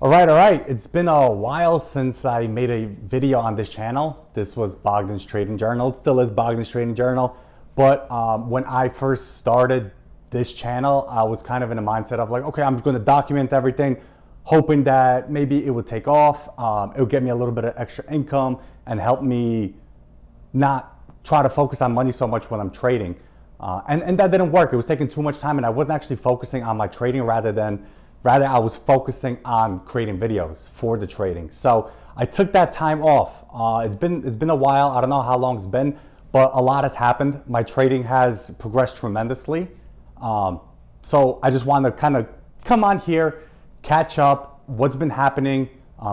All right. It's been a while since I made a video on this channel. This was Bogdan's Trading Journal. It still is Bogdan's Trading Journal. But when I first started this channel, I was kind of in a mindset of like, okay, I'm going to document everything, hoping that maybe it would take off. It would get me a little bit of extra income and help me not try to focus on money so much when I'm trading. And that didn't work. It was taking too much time and I wasn't actually focusing on my trading rather I was focusing on creating videos for the trading. So I took that time off. It's been a while. I don't know how long it's been, but a lot has happened. My trading has progressed tremendously. So I just want to kind of come on here, catch up, what's been happening.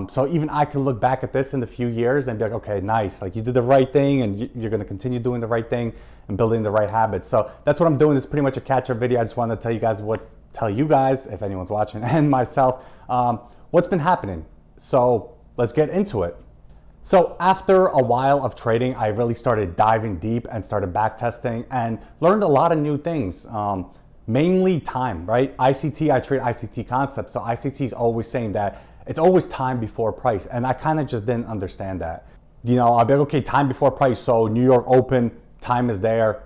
So even I can look back at this in a few years and be like, okay, nice. Like you did the right thing and you're going to continue doing the right thing and building the right habits. So that's what I'm doing. This is pretty much a catch-up video. I just wanted to tell you guys, if anyone's watching, and myself, what's been happening. So let's get into it. So after a while of trading, I really started diving deep and started back testing and learned a lot of new things. Mainly time, right? ICT, I trade ICT concepts. So ICT is always saying that it's always time before price. And I kind of just didn't understand that. You know, I'll be like, okay, time before price. So New York Open, time is there,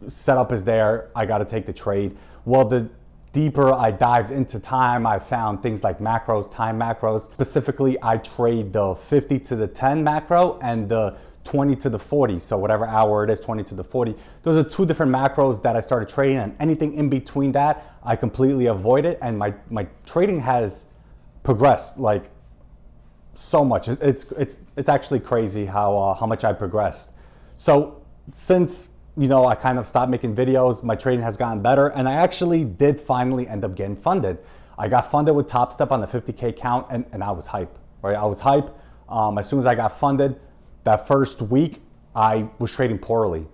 setup is there, I got to take the trade. Well, the deeper I dived into time, I found things like macros, time macros. Specifically, I trade the 50 to the 10 macro and the 20 to the 40. So whatever hour it is, 20 to the 40. Those are two different macros that I started trading, and anything in between that, I completely avoided. And my trading has progressed like so much. It's actually crazy how much I progressed. So since I kind of stopped making videos, my trading has gotten better, and I actually did finally end up getting funded. I got funded with Topstep on the 50K count, and I was hype, right? I was hype. As soon as I got funded, that first week, I was trading poorly.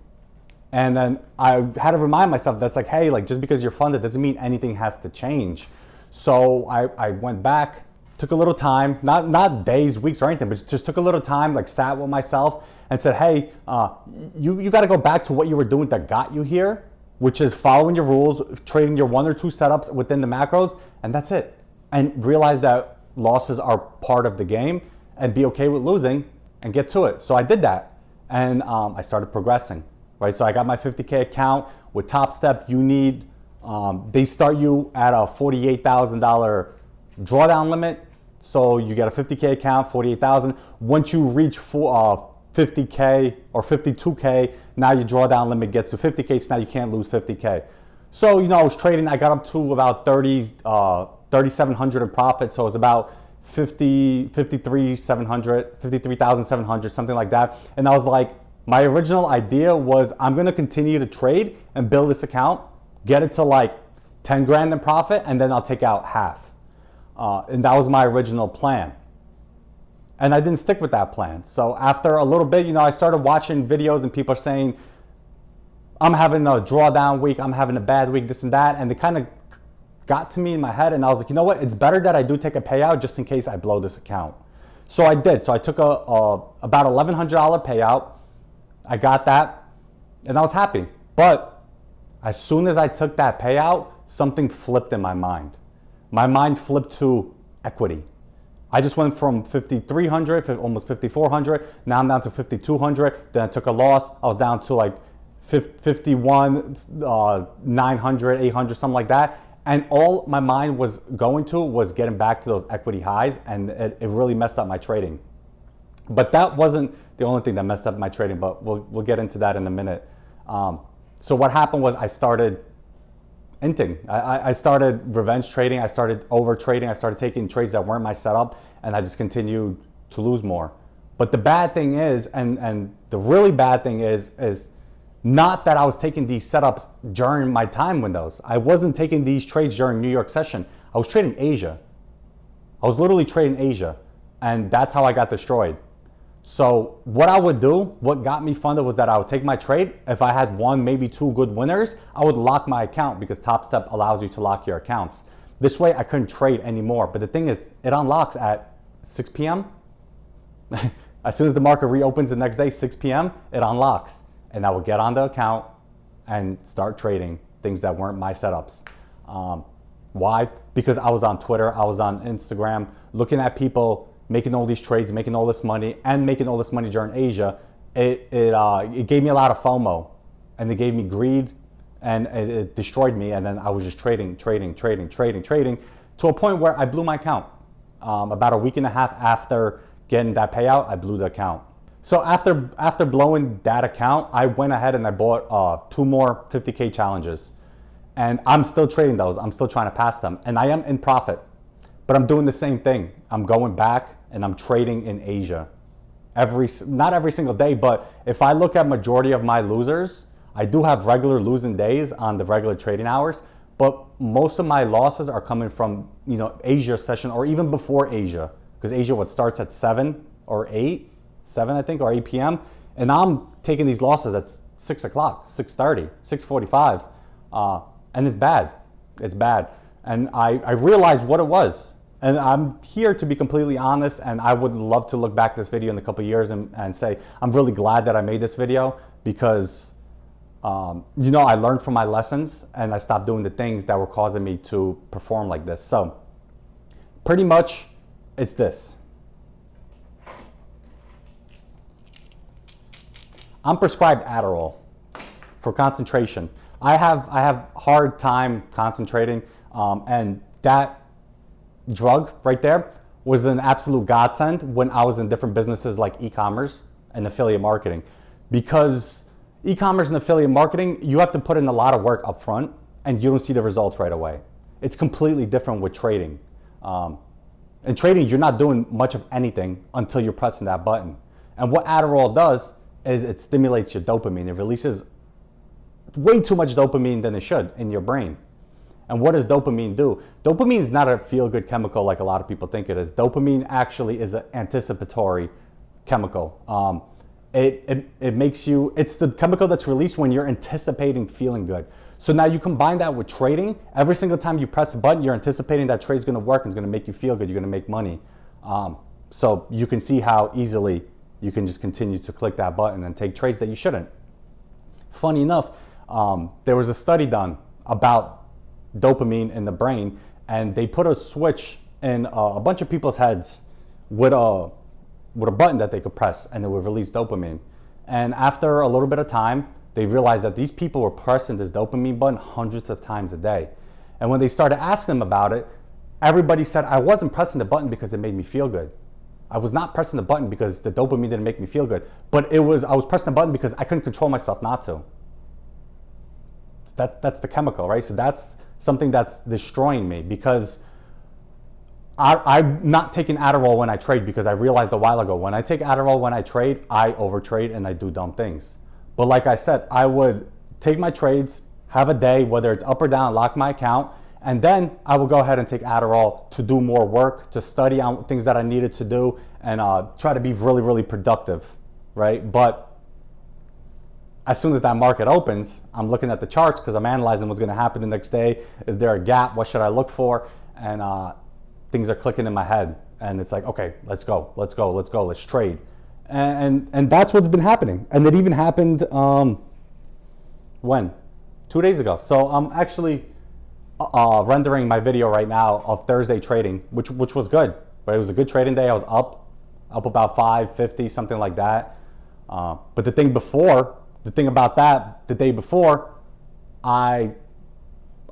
And then I had to remind myself that's like, hey, like just because you're funded doesn't mean anything has to change. So I went back, took a little time, not days, weeks or anything, but just took a little time, like sat with myself and said, hey, you got to go back to what you were doing that got you here, which is following your rules, trading your 1 or 2 setups within the macros, and that's it. And realize that losses are part of the game and be okay with losing and get to it. So I did that, and I started progressing, right? So I got my 50K account with Topstep. You need, they start you at a $48,000 drawdown limit. So you get a 50K account, 48,000. Once you reach 50K or 52K, now your drawdown limit gets to 50K, so now you can't lose 50K. So, I was trading, I got up to about 3,700 in profit. So it's about 53,700, something like that. And I was like, my original idea was I'm going to continue to trade and build this account, get it to like 10 grand in profit, and then I'll take out half. And that was my original plan. And I didn't stick with that plan. So after a little bit, I started watching videos and people are saying, I'm having a drawdown week, I'm having a bad week, this and that. And it kind of got to me in my head, and I was like, you know what? It's better that I do take a payout just in case I blow this account. So I did. So I took about $1,100 payout. I got that, and I was happy. But as soon as I took that payout, something flipped in my mind. My mind flipped to equity. I just went from 5,300, almost 5,400. Now I'm down to 5,200. Then I took a loss. I was down to like 51, 900, 800, something like that. And all my mind was going to was getting back to those equity highs, and it really messed up my trading. But that wasn't the only thing that messed up my trading, but we'll get into that in a minute. So what happened was I started inting. I started revenge trading. I started over trading. I started taking trades that weren't my setup, and I just continued to lose more. But the bad thing is, and the really bad thing is not that I was taking these setups during my time windows. I wasn't taking these trades during New York session. I was trading Asia. I was literally trading Asia, and that's how I got destroyed. So what I would do, what got me funded, was that I would take my trade. If I had 1, maybe 2 good winners, I would lock my account because Topstep allows you to lock your accounts. This way I couldn't trade anymore. But the thing is, it unlocks at 6 p.m. As soon as the market reopens the next day, 6 p.m., it unlocks. And I would get on the account and start trading things that weren't my setups. Why? Because I was on Twitter, I was on Instagram, looking at people making all these trades, making all this money, and making all this money during Asia. It gave me a lot of FOMO, and it gave me greed, and it destroyed me. And then I was just trading to a point where I blew my account. About a week and a half after getting that payout, I blew the account. So after blowing that account, I went ahead and I bought 2 more 50K challenges. And I'm still trading those. I'm still trying to pass them. And I am in profit. But I'm doing the same thing. I'm going back and I'm trading in Asia. Not every single day, but if I look at majority of my losers, I do have regular losing days on the regular trading hours, but most of my losses are coming from, Asia session or even before Asia, because Asia starts at 7 or 8 p.m. And I'm taking these losses at 6 o'clock, 6:30, 6:45. And it's bad. It's bad. And I realized what it was. And I'm here to be completely honest, and I would love to look back at this video in a couple of years and say, I'm really glad that I made this video because, I learned from my lessons and I stopped doing the things that were causing me to perform like this. So pretty much it's this. I'm prescribed Aderall for concentration. I have hard time concentrating, and that drug right there was an absolute godsend when I was in different businesses like e-commerce and affiliate marketing. Because e-commerce and affiliate marketing, you have to put in a lot of work up front and you don't see the results right away. It's completely different with trading. In trading, you're not doing much of anything until you're pressing that button. And what Aderall does is it stimulates your dopamine. It releases way too much dopamine than it should in your brain. And what does dopamine do? Dopamine is not a feel-good chemical like a lot of people think it is. Dopamine actually is an anticipatory chemical. It makes you, it's the chemical that's released when you're anticipating feeling good. So now you combine that with trading. Every single time you press a button, you're anticipating that trade's gonna work and it's gonna make you feel good, you're gonna make money. So you can see how easily you can just continue to click that button and take trades that you shouldn't. Funny enough, there was a study done about dopamine in the brain, and they put a switch in a bunch of people's heads with a button that they could press, and it would release dopamine. And after a little bit of time, they realized that these people were pressing this dopamine button hundreds of times a day. And when they started asking them about it, everybody said, I wasn't pressing the button because it made me feel good. I was not pressing the button because the dopamine didn't make me feel good, but I was pressing the button because I couldn't control myself not to. That's the chemical, right? So that's something that's destroying me, because I'm not taking Aderall when I trade, because I realized a while ago, when I take Aderall when I trade, I overtrade and I do dumb things. But like I said, I would take my trades, have a day, whether it's up or down, lock my account, and then I will go ahead and take Aderall to do more work, to study on things that I needed to do, and try to be really, really productive, right? But as soon as that market opens, I'm looking at the charts because I'm analyzing what's going to happen the next day. Is there a gap? What should I look for? And things are clicking in my head. And it's like, okay, let's go, let's trade. And that's what's been happening. And it even happened, when? 2 days ago. So I'm actually rendering my video right now of Thursday trading, which was good. But it was a good trading day. I was up about 550, something like that. But the thing about that, the day before, I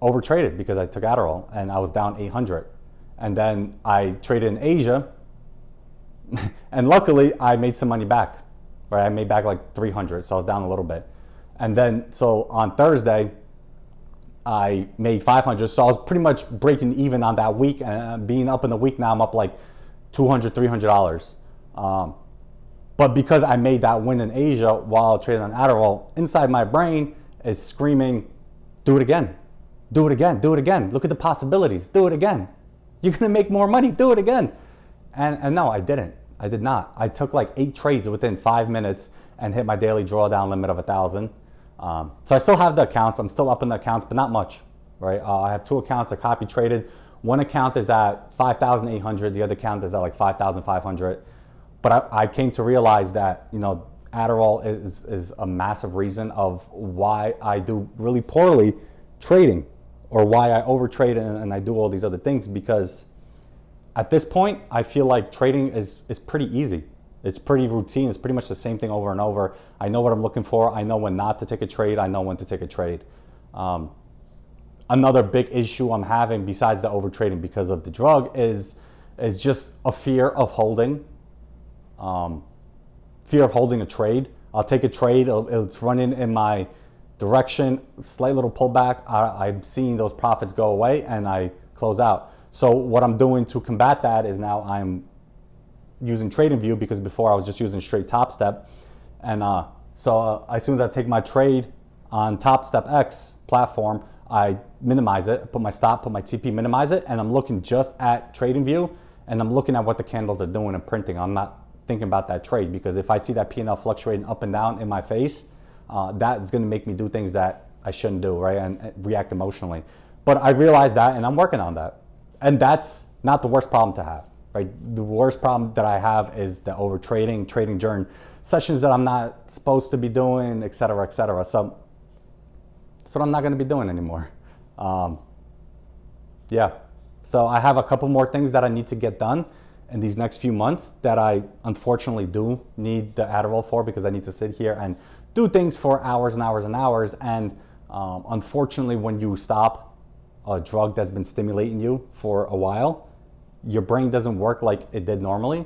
overtraded because I took Aderall and I was down 800. And then I traded in Asia, and luckily I made some money back, right? I made back like 300, so I was down a little bit. And then, so on Thursday, I made 500, so I was pretty much breaking even on that week, and being up in the week now, I'm up like $200, $300. But because I made that win in Asia while trading on Aderall, inside my brain is screaming, do it again, do it again, do it again. Look at the possibilities, do it again. You're gonna make more money, do it again. And no, I didn't. I did not. I took like 8 trades within 5 minutes and hit my daily drawdown limit of 1,000. So I still have the accounts. I'm still up in the accounts, but not much, right? I have 2 accounts that copy traded. One account is at 5,800. The other account is at like 5,500. But I came to realize that, Aderall is a massive reason of why I do really poorly trading, or why I overtrade and I do all these other things, because at this point, I feel like trading is pretty easy. It's pretty routine. It's pretty much the same thing over and over. I know what I'm looking for. I know when not to take a trade. I know when to take a trade. Another big issue I'm having besides the overtrading because of the drug is just a fear of holding. Fear of holding a trade. I'll take a trade. It's running in my direction, slight little pullback. I'm seeing those profits go away and I close out. So what I'm doing to combat that is now I'm using TradingView, because before I was just using straight Topstep. And so as soon as I take my trade on Topstep X platform, I minimize it, put my stop, put my TP, minimize it, and I'm looking just at TradingView, and I'm looking at what the candles are doing and printing. I'm not thinking about that trade, because if I see that P&L fluctuating up and down in my face, that is going to make me do things that I shouldn't do, right, and react emotionally. But I realize that, and I'm working on that. And that's not the worst problem to have, right? The worst problem that I have is the overtrading, trading during sessions that I'm not supposed to be doing, et cetera, et cetera. So that's what I'm not going to be doing anymore. Yeah. So I have a couple more things that I need to get done in these next few months that I unfortunately do need the Aderall for, because I need to sit here and do things for hours and hours and hours. And unfortunately, when you stop a drug that's been stimulating you for a while, your brain doesn't work like it did normally,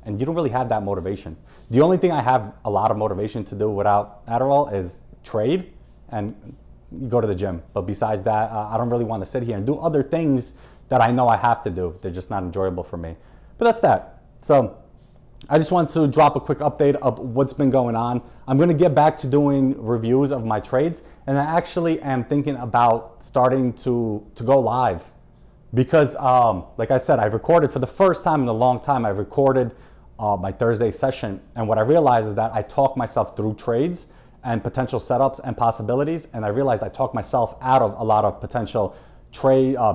and you don't really have that motivation. The only thing I have a lot of motivation to do without Aderall is trade and go to the gym. But besides that, I don't really want to sit here and do other things that I know I have to do. They're just not enjoyable for me. But that's that. So I just want to drop a quick update of what's been going on. I'm going to get back to doing reviews of my trades, and I actually am thinking about starting to go live, because like I said, I've recorded for the first time in a long time. I recorded my Thursday session, and what I realized is that I talk myself through trades and potential setups and possibilities, and I realized I talk myself out of a lot of potential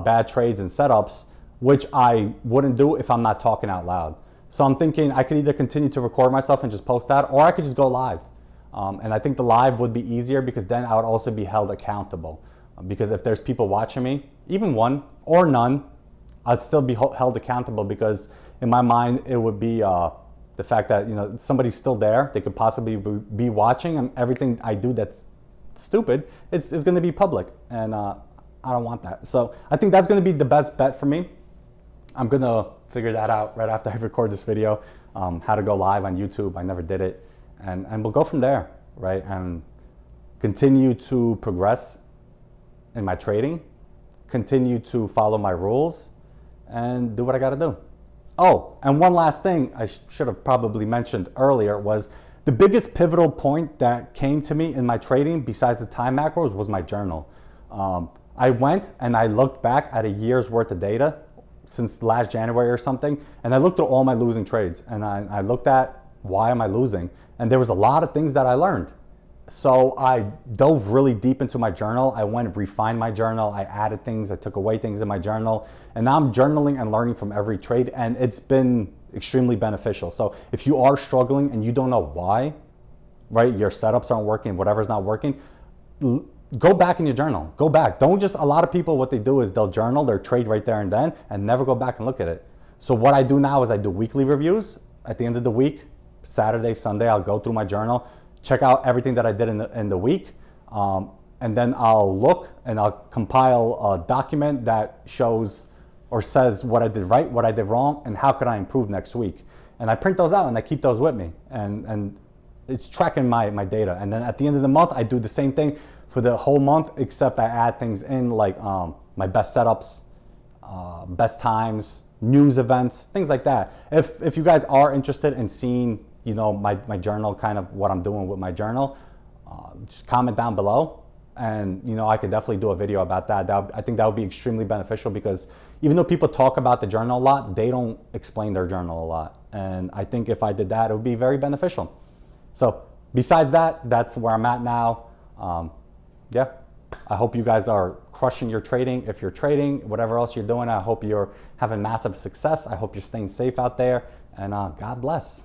bad trades and setups, which I wouldn't do if I'm not talking out loud. So I'm thinking I could either continue to record myself and just post that, or I could just go live. And I think the live would be easier, because then I would also be held accountable. Because if there's people watching me, even one or none, I'd still be held accountable, because in my mind it would be the fact that, you know, somebody's still there. They could possibly be watching, and everything I do that's stupid is going to be public, and I don't want that. So I think that's going to be the best bet for me. I'm going to figure that out right after I record this video, how to go live on YouTube. I never did it, and we'll go from there, right? And continue to progress in my trading, continue to follow my rules, and do what I got to do. Oh, and one last thing I should have probably mentioned earlier was the biggest pivotal point that came to me in my trading, besides the time macros, was my journal. I went and I looked back at a year's worth of data since last January or something, and I looked at all my losing trades, and I looked at why am I losing, and there was a lot of things that I learned. So I dove really deep into my journal. I went and refined my journal. I added things, I took away things in my journal, and now I'm journaling and learning from every trade, and it's been extremely beneficial. So if you are struggling and you don't know why, right, your setups aren't working, whatever's not working, go back in your journal. Go back. Don't just, a lot of people, what they do is they'll journal their trade right there and then and never go back and look at it. So what I do now is I do weekly reviews. At the end of the week, Saturday, Sunday, I'll go through my journal, check out everything that I did in the week, and then I'll look and I'll compile a document that shows or says what I did right, what I did wrong, and how could I improve next week. And I print those out and I keep those with me, and it's tracking my data. And then at the end of the month, I do the same thing for the whole month, except I add things in like my best setups, best times, news events, things like that. If you guys are interested in seeing, you know, my journal, kind of what I'm doing with my journal, just comment down below, and you know, I could definitely do a video about that. I think that would be extremely beneficial, because even though people talk about the journal a lot, they don't explain their journal a lot. And I think if I did that, it would be very beneficial. So besides that, that's where I'm at now. Yeah, I hope you guys are crushing your trading. If you're trading, whatever else you're doing, I hope you're having massive success. I hope you're staying safe out there, and God bless.